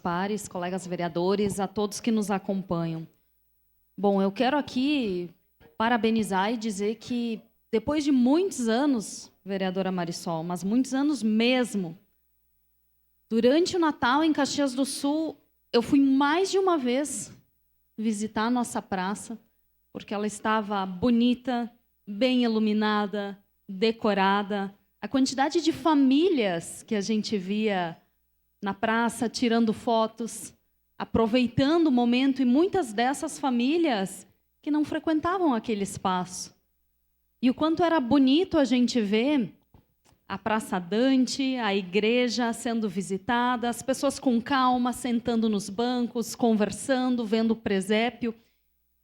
pares, colegas vereadores, a todos que nos acompanham. Bom, eu quero aqui parabenizar e dizer que, depois de muitos anos, vereadora Marisol, mas muitos anos mesmo, durante o Natal em Caxias do Sul, eu fui mais de uma vez visitar a nossa praça, porque ela estava bonita, bem iluminada, decorada. A quantidade de famílias que a gente via na praça, tirando fotos, aproveitando o momento, e muitas dessas famílias que não frequentavam aquele espaço. E o quanto era bonito a gente ver a Praça Dante, a igreja sendo visitada, as pessoas com calma, sentando nos bancos, conversando, vendo o presépio.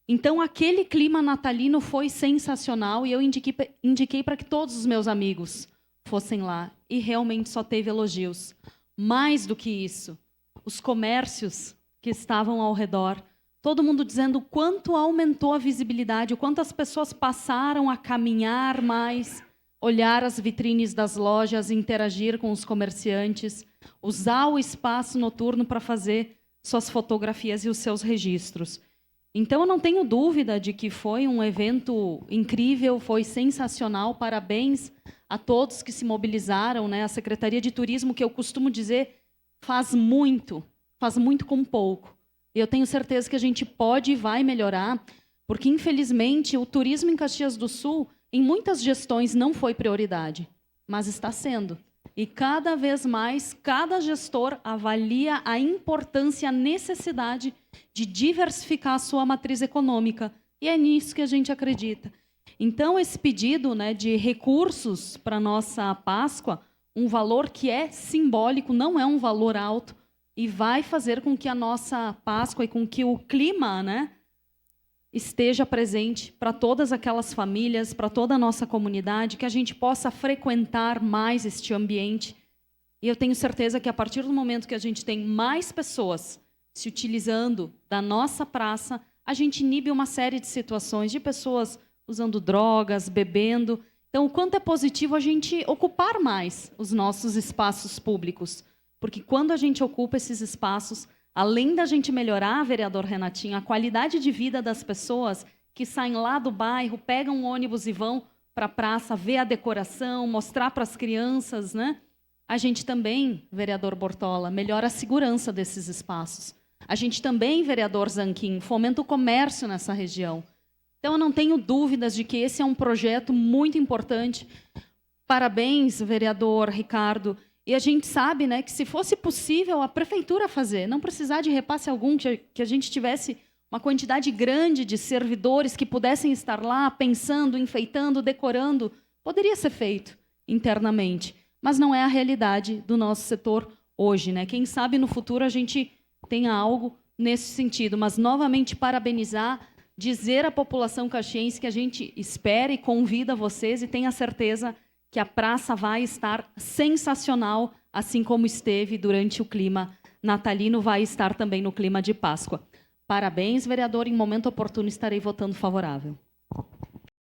Então, aquele clima natalino foi sensacional e eu indiquei para que todos os meus amigos fossem lá. E realmente só teve elogios. Mais do que isso, os comércios que estavam ao redor, todo mundo dizendo o quanto aumentou a visibilidade, o quanto as pessoas passaram a caminhar mais, olhar as vitrines das lojas, interagir com os comerciantes, usar o espaço noturno para fazer suas fotografias e os seus registros. Então, eu não tenho dúvida de que foi um evento incrível, foi sensacional. Parabéns a todos que se mobilizaram, né? A Secretaria de Turismo, que eu costumo dizer, faz muito com pouco. E eu tenho certeza que a gente pode e vai melhorar, porque, infelizmente, o turismo em Caxias do Sul, em muitas gestões, não foi prioridade, mas está sendo. E cada vez mais, cada gestor avalia a importância, a necessidade de diversificar a sua matriz econômica. E é nisso que a gente acredita. Então, esse pedido, né, de recursos para a nossa Páscoa, um valor que é simbólico, não é um valor alto, e vai fazer com que a nossa Páscoa e com que o clima, né, esteja presente para todas aquelas famílias, para toda a nossa comunidade, que a gente possa frequentar mais este ambiente. E eu tenho certeza que, a partir do momento que a gente tem mais pessoas se utilizando da nossa praça, a gente inibe uma série de situações de pessoas usando drogas, bebendo. Então, o quanto é positivo a gente ocupar mais os nossos espaços públicos. Porque quando a gente ocupa esses espaços, além da gente melhorar, vereador Renatinho, a qualidade de vida das pessoas que saem lá do bairro, pegam um ônibus e vão para a praça, ver a decoração, mostrar para as crianças, né? A gente também, vereador Bortola, melhora a segurança desses espaços. A gente também, vereador Zanquim, fomenta o comércio nessa região. Então, eu não tenho dúvidas de que esse é um projeto muito importante. Parabéns, vereador Ricardo. E a gente sabe, né, que, se fosse possível a prefeitura fazer, não precisar de repasse algum, que a gente tivesse uma quantidade grande de servidores que pudessem estar lá pensando, enfeitando, decorando, poderia ser feito internamente. Mas não é a realidade do nosso setor hoje, né? Quem sabe no futuro a gente tenha algo nesse sentido. Mas, novamente, parabenizar, dizer à população caxiense que a gente espera e convida vocês e tenha certeza que a praça vai estar sensacional, assim como esteve durante o clima natalino, vai estar também no clima de Páscoa. Parabéns, vereador. Em momento oportuno estarei votando favorável.